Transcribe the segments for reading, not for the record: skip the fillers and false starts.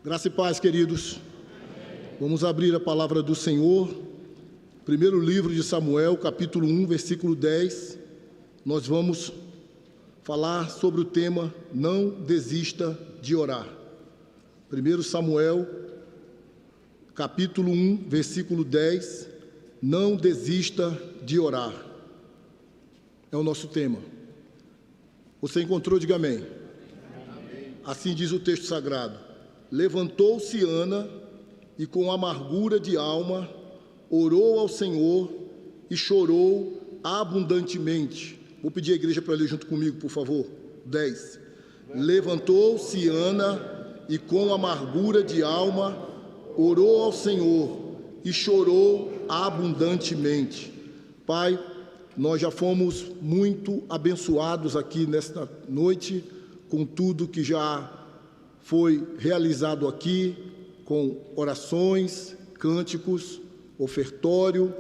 Graça e paz, queridos. Vamos abrir a palavra do Senhor. Primeiro livro de Samuel, capítulo 1, versículo 10. Nós vamos falar sobre o tema Não desista de orar. 1 Samuel, capítulo 1, versículo 10. Não desista de orar. É o nosso tema. Você encontrou? Diga amém. Amém. Assim diz o texto sagrado. Levantou-se Ana e com amargura de alma orou ao Senhor e chorou abundantemente. Vou pedir à igreja para ler junto comigo, por favor. 10. Levantou-se Ana e com amargura de alma orou ao Senhor e chorou abundantemente. Pai, nós já fomos muito abençoados aqui nesta noite com tudo que já foi realizado aqui, com orações, cânticos, ofertório,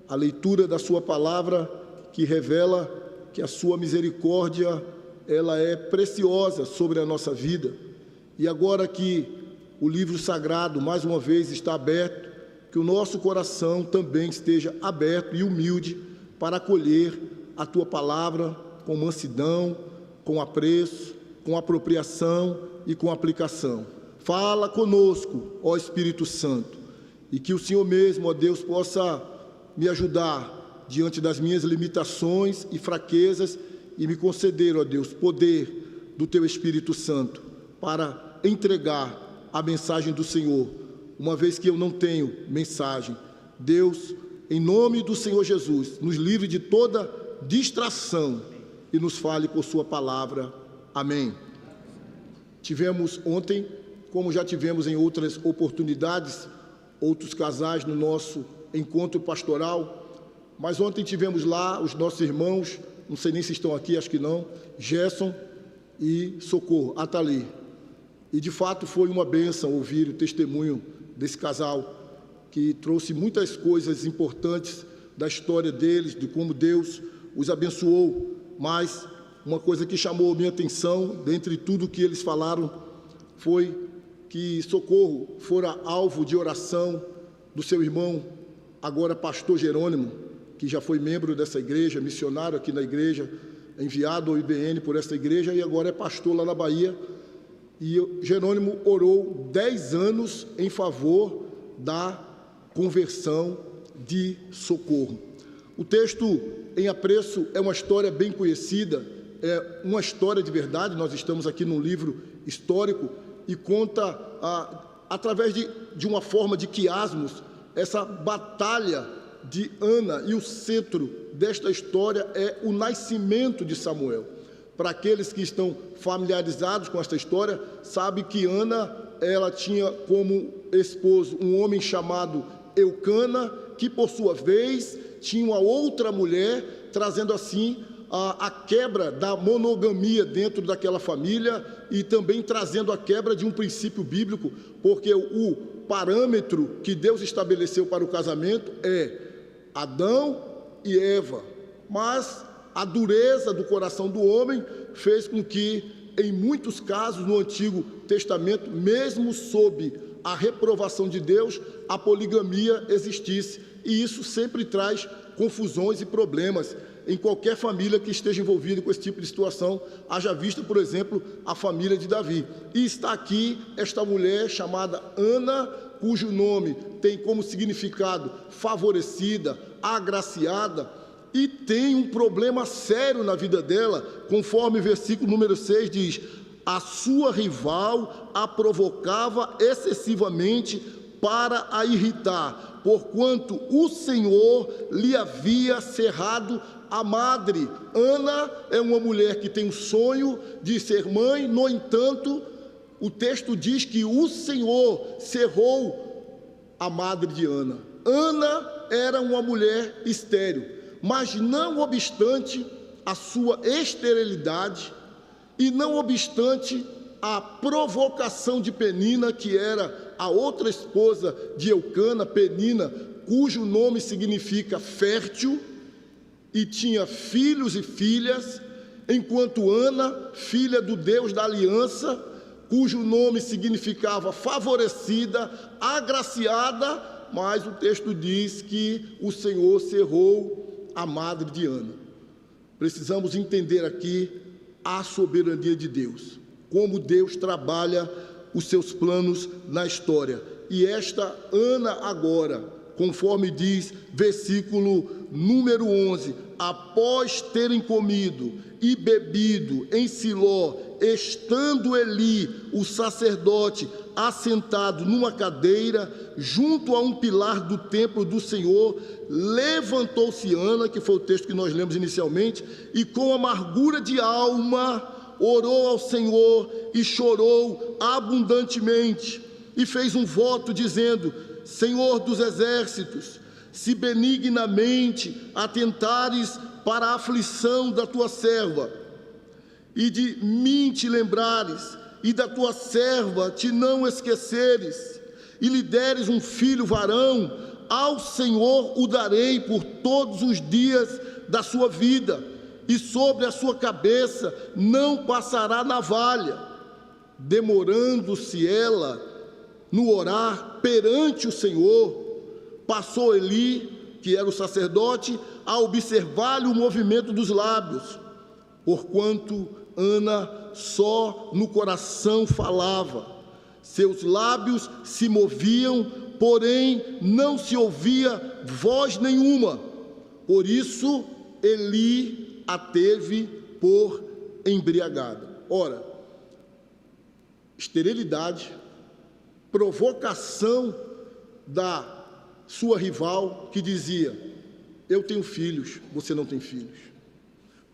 a leitura da sua palavra que revela que a sua misericórdia, ela é preciosa sobre a nossa vida. E agora que o livro sagrado mais uma vez está aberto, que o nosso coração também esteja aberto e humilde para acolher a tua palavra com mansidão, com apreço, com apropriação e com aplicação. Fala conosco, ó Espírito Santo, e que o Senhor mesmo, ó Deus, possa me ajudar diante das minhas limitações e fraquezas e me conceder, ó Deus, poder do teu Espírito Santo para entregar a mensagem do Senhor, uma vez que eu não tenho mensagem. Deus, em nome do Senhor Jesus, nos livre de toda distração e nos fale por sua palavra. Amém. Tivemos ontem, como já tivemos em outras oportunidades, outros casais no nosso encontro pastoral, mas ontem tivemos lá os nossos irmãos, não sei nem se estão aqui, acho que não, Gerson e Socorro, Atali. E de fato foi uma bênção ouvir o testemunho desse casal, que trouxe muitas coisas importantes da história deles, de como Deus os abençoou, mas uma coisa que chamou a minha atenção, dentre tudo que eles falaram, foi que Socorro fora alvo de oração do seu irmão, agora pastor Jerônimo, que já foi membro dessa igreja, missionário aqui na igreja, enviado ao IBN por essa igreja e agora é pastor lá na Bahia. E Jerônimo orou 10 anos em favor da conversão de Socorro. O texto em apreço é uma história bem conhecida, é uma história de verdade. Nós estamos aqui num livro histórico e conta, através de uma forma de quiasmos, essa batalha de Ana, e o centro desta história é o nascimento de Samuel. Para aqueles que estão familiarizados com esta história, sabe que Ana, ela tinha como esposo um homem chamado Eucana, que por sua vez tinha uma outra mulher, trazendo assim a quebra da monogamia dentro daquela família e também trazendo a quebra de um princípio bíblico, porque o parâmetro que Deus estabeleceu para o casamento é Adão e Eva, mas a dureza do coração do homem fez com que, em muitos casos no Antigo Testamento, mesmo sob a reprovação de Deus, a poligamia existisse, e isso sempre traz confusões e problemas em qualquer família que esteja envolvida com esse tipo de situação, haja vista, por exemplo, a família de Davi. E está aqui esta mulher chamada Ana, cujo nome tem como significado favorecida, agraciada, e tem um problema sério na vida dela, conforme o versículo número 6 diz: a sua rival a provocava excessivamente para a irritar, porquanto o Senhor lhe havia cerrado a madre. Ana é uma mulher que tem o sonho de ser mãe, no entanto, o texto diz que o Senhor cerrou a madre de Ana. Ana era uma mulher estéril, mas não obstante a sua esterilidade e não obstante a provocação de Penina, que era a outra esposa de Eucana, Penina, cujo nome significa fértil, e tinha filhos e filhas, enquanto Ana, filha do Deus da aliança, cujo nome significava favorecida, agraciada, mas o texto diz que o Senhor cerrou a madre de Ana. Precisamos entender aqui a soberania de Deus, como Deus trabalha os seus planos na história. E esta Ana agora, conforme diz versículo número 11, após terem comido e bebido em Siló, estando Eli, o sacerdote, assentado numa cadeira, junto a um pilar do templo do Senhor, levantou-se Ana, que foi o texto que nós lemos inicialmente, e com amargura de alma, orou ao Senhor e chorou abundantemente, e fez um voto dizendo: Senhor dos exércitos, se benignamente atentares para a aflição da tua serva, e de mim te lembrares, e da tua serva te não esqueceres, e lhe deres um filho varão, ao Senhor o darei por todos os dias da sua vida, e sobre a sua cabeça não passará navalha. Demorando-se ela no orar perante o Senhor, passou Eli, que era o sacerdote, a observar-lhe o movimento dos lábios, porquanto Ana só no coração falava, seus lábios se moviam, porém não se ouvia voz nenhuma. Por isso Eli a teve por embriagada. Ora, esterilidade, provocação da sua rival, que dizia: eu tenho filhos, você não tem filhos.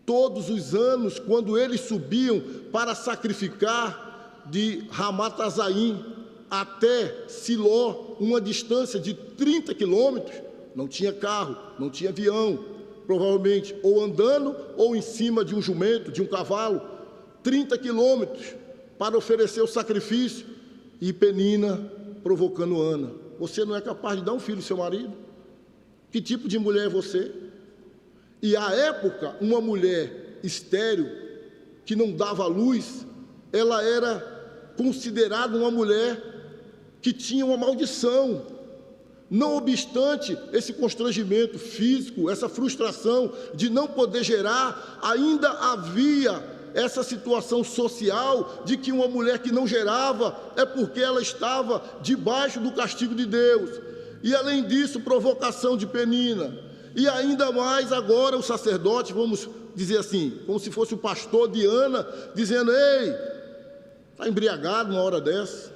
Todos os anos, quando eles subiam para sacrificar de Ramat-Azaim até Siló, uma distância de 30 quilômetros, não tinha carro, não tinha avião, provavelmente ou andando ou em cima de um jumento, de um cavalo, 30 quilômetros para oferecer o sacrifício. E Penina provocando Ana: você não é capaz de dar um filho ao seu marido? Que tipo de mulher é você? E à época, uma mulher estéril, que não dava luz, ela era considerada uma mulher que tinha uma maldição. Não obstante esse constrangimento físico, essa frustração de não poder gerar, ainda havia essa situação social de que uma mulher que não gerava é porque ela estava debaixo do castigo de Deus. E além disso, provocação de Penina. E ainda mais agora o sacerdote, vamos dizer assim, como se fosse o pastor de Ana, dizendo: ei, está embriagado uma hora dessa?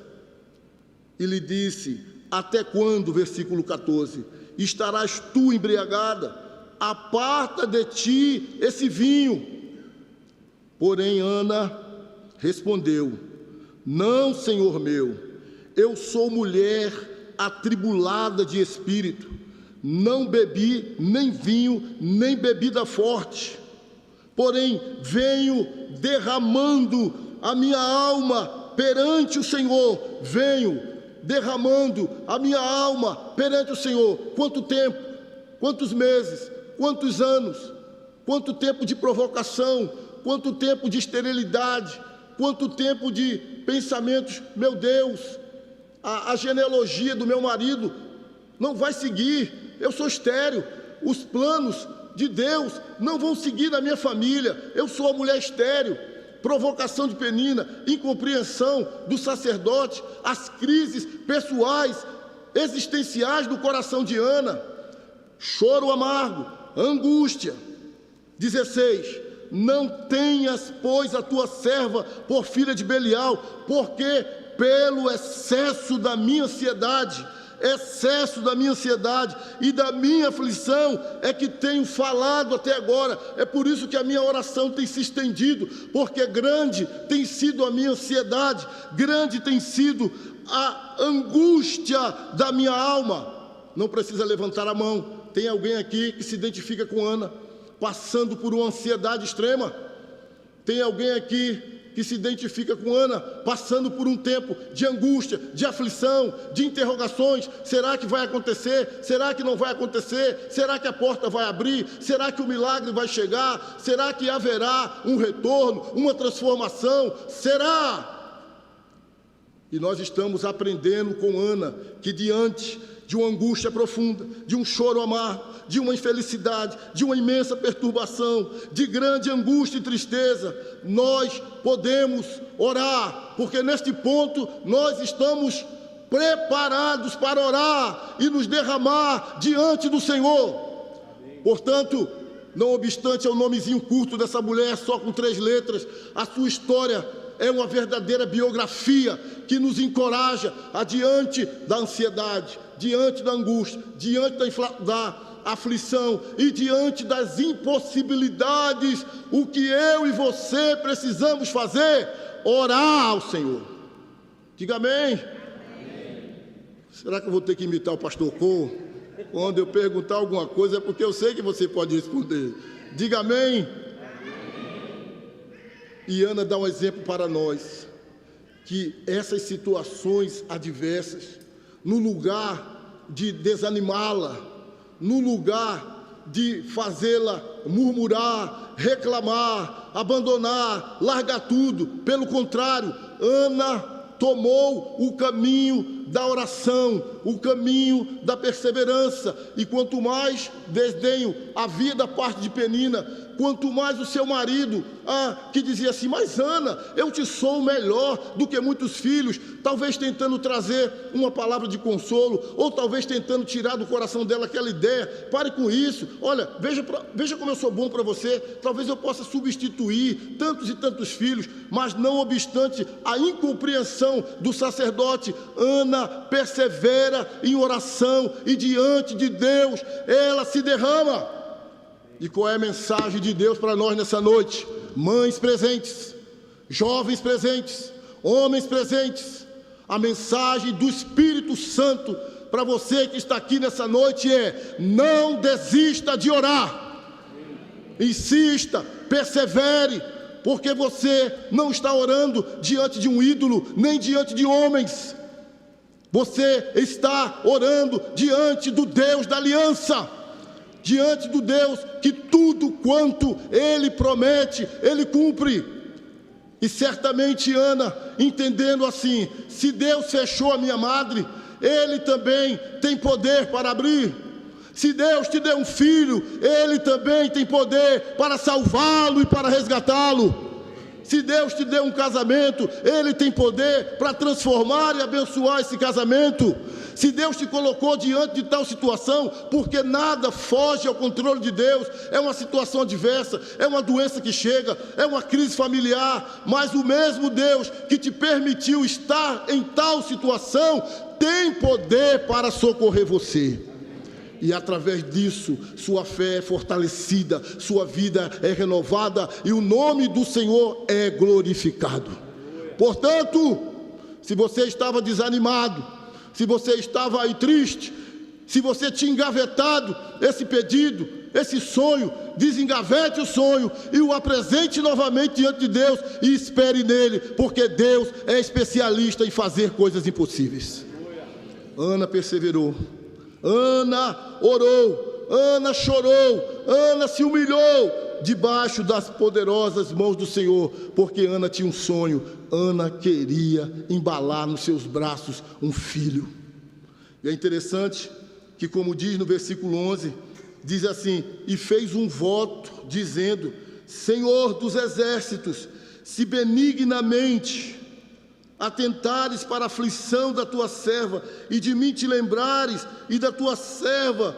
E lhe disse: até quando, versículo 14, estarás tu embriagada? Aparta de ti esse vinho. Porém Ana respondeu: não, Senhor meu, eu sou mulher atribulada de espírito, não bebi nem vinho, nem bebida forte, porém venho derramando a minha alma perante o Senhor, venho derramando a minha alma perante o Senhor. Quanto tempo? Quantos meses? Quantos anos? Quanto tempo de provocação? Quanto tempo de esterilidade? Quanto tempo de pensamentos: meu Deus, a genealogia do meu marido não vai seguir, eu sou estéril, os planos de Deus não vão seguir na minha família, eu sou a mulher estéril. Provocação de Penina, incompreensão do sacerdote, as crises pessoais, existenciais do coração de Ana, choro amargo, angústia. 16, não tenhas, pois, a tua serva por filha de Belial, porque pelo excesso da minha ansiedade e da minha aflição é que tenho falado até agora. É por isso que a minha oração tem se estendido, porque grande tem sido a minha ansiedade, grande tem sido a angústia da minha alma. Não precisa levantar a mão. Tem alguém aqui que se identifica com Ana, passando por uma ansiedade extrema? Tem alguém aqui que se identifica com Ana, passando por um tempo de angústia, de aflição, de interrogações? Será que vai acontecer? Será que não vai acontecer? Será que a porta vai abrir? Será que o milagre vai chegar? Será que haverá um retorno, uma transformação? Será? E nós estamos aprendendo com Ana que diante de uma angústia profunda, de um choro amargo, de uma infelicidade, de uma imensa perturbação, de grande angústia e tristeza, nós podemos orar, porque neste ponto nós estamos preparados para orar e nos derramar diante do Senhor. Portanto, não obstante é o nomezinho curto dessa mulher, só com 3 letras, a sua história é uma verdadeira biografia que nos encoraja adiante da ansiedade, diante da angústia, diante da aflição e diante das impossibilidades. O que eu e você precisamos fazer? Orar ao Senhor. Diga amém. Amém. Será que eu vou ter que imitar o pastor Cole? Quando eu perguntar alguma coisa é porque eu sei que você pode responder. Diga amém. E Ana dá um exemplo para nós, que essas situações adversas, no lugar de desanimá-la, no lugar de fazê-la murmurar, reclamar, abandonar, largar tudo, pelo contrário, Ana tomou o caminho da oração, o caminho da perseverança, e quanto mais desdenho havia da parte de Penina, quanto mais o seu marido, que dizia assim, mas Ana, eu te sou melhor do que muitos filhos, talvez tentando trazer uma palavra de consolo, ou talvez tentando tirar do coração dela aquela ideia, pare com isso, olha, veja como eu sou bom para você, talvez eu possa substituir tantos e tantos filhos, mas não obstante a incompreensão do sacerdote, Ana persevera em oração, e diante de Deus, ela se derrama. E qual é a mensagem de Deus para nós nessa noite? Mães presentes, jovens presentes, homens presentes, a mensagem do Espírito Santo para você que está aqui nessa noite é: não desista de orar, insista, persevere, porque você não está orando diante de um ídolo, nem diante de homens, você está orando diante do Deus da aliança, diante do Deus que tudo quanto Ele promete, Ele cumpre. E certamente Ana, entendendo assim, se Deus fechou a minha madre, Ele também tem poder para abrir. Se Deus te deu um filho, Ele também tem poder para salvá-lo e para resgatá-lo. Se Deus te deu um casamento, Ele tem poder para transformar e abençoar esse casamento. Se Deus te colocou diante de tal situação, porque nada foge ao controle de Deus, é uma situação adversa, é uma doença que chega, é uma crise familiar, mas o mesmo Deus que te permitiu estar em tal situação, tem poder para socorrer você. E através disso, sua fé é fortalecida, sua vida é renovada e o nome do Senhor é glorificado. Portanto, se você estava desanimado, se você estava aí triste, se você tinha engavetado esse pedido, esse sonho, desengavete o sonho e o apresente novamente diante de Deus e espere nele, porque Deus é especialista em fazer coisas impossíveis. Ana perseverou, Ana orou, Ana chorou, Ana se humilhou debaixo das poderosas mãos do Senhor, porque Ana tinha um sonho, Ana queria embalar nos seus braços um filho. E é interessante que, como diz no versículo 11, diz assim: e fez um voto, dizendo: Senhor dos exércitos, se benignamente atentares para a aflição da tua serva, e de mim te lembrares, e da tua serva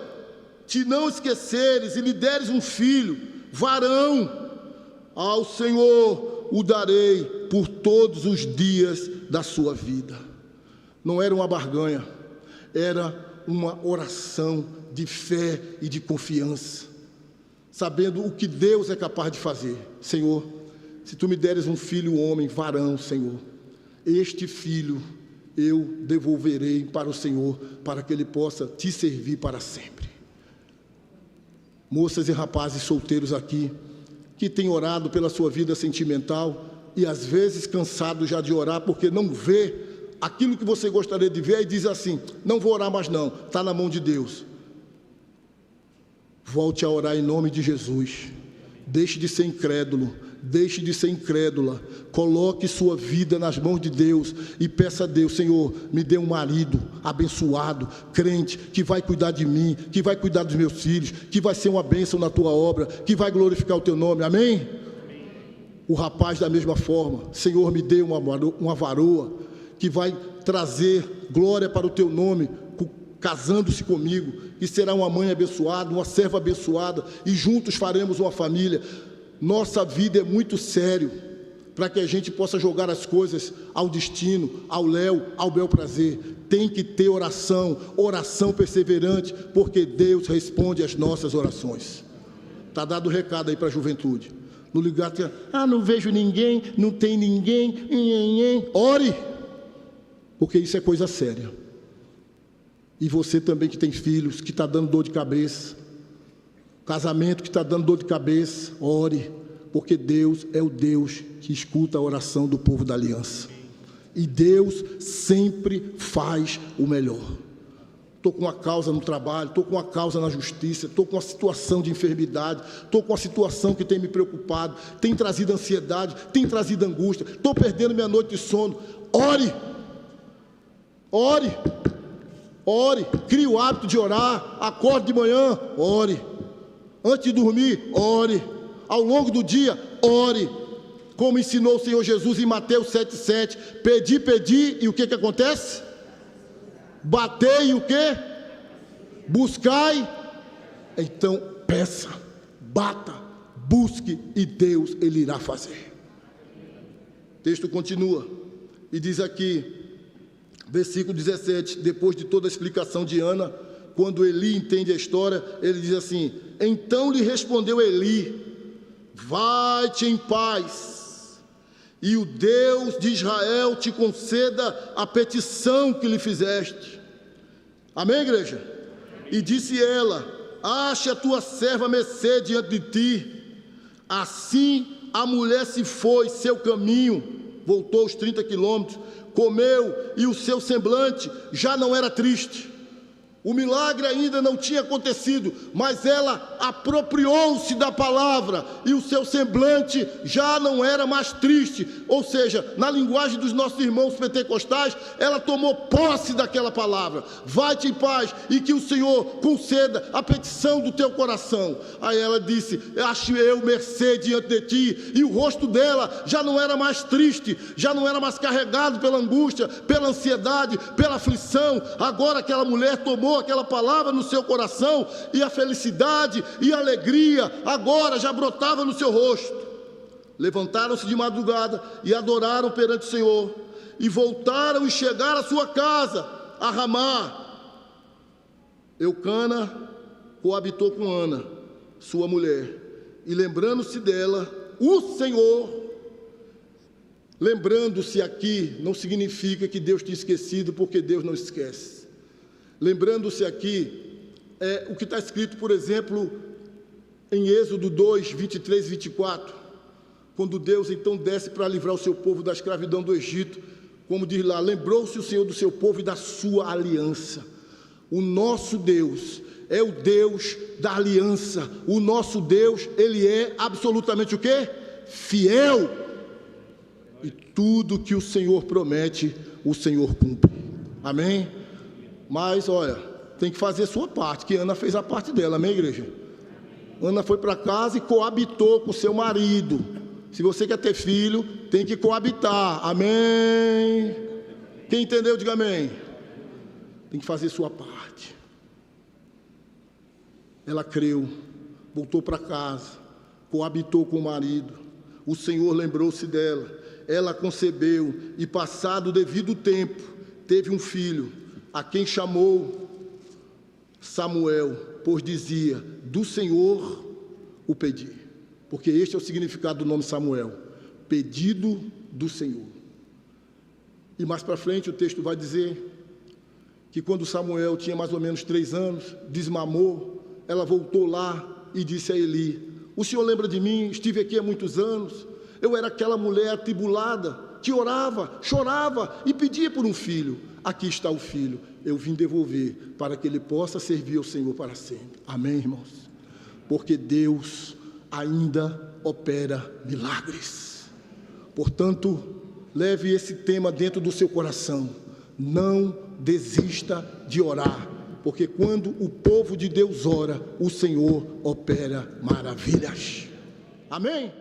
te não esqueceres, e lhe deres um filho, varão, ao Senhor o darei por todos os dias da sua vida. Não era uma barganha, era uma oração de fé e de confiança, sabendo o que Deus é capaz de fazer. Senhor, se tu me deres um filho homem, varão, Senhor, este filho eu devolverei para o Senhor, para que ele possa te servir para sempre. Moças e rapazes solteiros aqui, que têm orado pela sua vida sentimental e às vezes cansado já de orar, porque não vê aquilo que você gostaria de ver e diz assim: não vou orar mais não, está na mão de Deus. Volte a orar em nome de Jesus. Deixe de ser incrédulo, Deixe de ser incrédula, coloque sua vida nas mãos de Deus e peça a Deus: Senhor, me dê um marido abençoado, crente, que vai cuidar de mim, que vai cuidar dos meus filhos, que vai ser uma bênção na tua obra, que vai glorificar o teu nome, amém? O rapaz da mesma forma: Senhor, me dê uma varoa que vai trazer glória para o teu nome, casando-se comigo, que será uma mãe abençoada, uma serva abençoada, e juntos faremos uma família. Nossa vida é muito sério para que a gente possa jogar as coisas ao destino, ao léu, ao bel prazer. Tem que ter oração, oração perseverante, porque Deus responde às nossas orações. Está dado o recado aí para a juventude. No lugar que, não vejo ninguém, não tem ninguém, ore, porque isso é coisa séria. E você também que tem filhos, que está dando dor de cabeça, casamento que está dando dor de cabeça, ore, porque Deus é o Deus que escuta a oração do povo da aliança. E Deus sempre faz o melhor. Estou com uma causa no trabalho, estou com uma causa na justiça, estou com uma situação de enfermidade, estou com uma situação que tem me preocupado, tem trazido ansiedade, tem trazido angústia, estou perdendo minha noite de sono. Ore, ore, ore, crie o hábito de orar, acorde de manhã, ore, antes de dormir, ore, ao longo do dia, ore, como ensinou o Senhor Jesus em Mateus 7,7, pedi, e o que acontece? Batei e o que? Buscai. Então peça, bata, busque, e Deus, Ele irá fazer. O texto continua e diz aqui, versículo 17, depois de toda a explicação de Ana, quando Eli entende a história, ele diz assim: então lhe respondeu Eli: vai-te em paz, e o Deus de Israel te conceda a petição que lhe fizeste. Amém, igreja? E disse ela: ache a tua serva mercê diante de ti. Assim a mulher se foi seu caminho, voltou os 30 quilômetros, comeu, e o seu semblante já não era triste. O milagre ainda não tinha acontecido, mas ela apropriou-se da palavra, e o seu semblante já não era mais triste. Ou seja, na linguagem dos nossos irmãos pentecostais, ela tomou posse daquela palavra. Vai-te em paz, e que o Senhor conceda a petição do teu coração. Aí ela disse: acho eu mercê diante de ti. E o rosto dela já não era mais triste, já não era mais carregado pela angústia, pela ansiedade, pela aflição. Agora aquela mulher tomou aquela palavra no seu coração, e a felicidade e a alegria agora já brotava no seu rosto. Levantaram-se de madrugada e adoraram perante o Senhor, e voltaram e chegaram à sua casa, a Ramá. Eucana coabitou com Ana, sua mulher, e lembrando-se dela, o Senhor, lembrando-se aqui não significa que Deus tinha esquecido, porque Deus não esquece. Lembrando-se aqui, o que está escrito, por exemplo, em Êxodo 2, 23 e 24, quando Deus então desce para livrar o seu povo da escravidão do Egito, como diz lá: lembrou-se o Senhor do seu povo e da sua aliança. O nosso Deus é o Deus da aliança. O nosso Deus, Ele é absolutamente o quê? Fiel. E tudo que o Senhor promete, o Senhor cumpre. Amém? Mas, olha, tem que fazer a sua parte, que Ana fez a parte dela, amém, igreja? Ana foi para casa e coabitou com seu marido. Se você quer ter filho, tem que coabitar, amém? Quem entendeu, diga amém. Tem que fazer a sua parte. Ela creu, voltou para casa, coabitou com o marido. O Senhor lembrou-se dela. Ela concebeu e, passado o devido tempo, teve um filho, a quem chamou Samuel, pois dizia: do Senhor o pedi. Porque este é o significado do nome Samuel: pedido do Senhor. E mais para frente o texto vai dizer que quando Samuel tinha mais ou menos 3 anos, desmamou, ela voltou lá e disse a Eli: o senhor lembra de mim? Estive aqui há muitos anos, eu era aquela mulher atribulada, que orava, chorava e pedia por um filho. Aqui está o filho, eu vim devolver, para que ele possa servir ao Senhor para sempre. Amém, irmãos? Porque Deus ainda opera milagres. Portanto, leve esse tema dentro do seu coração. Não desista de orar, porque quando o povo de Deus ora, o Senhor opera maravilhas. Amém?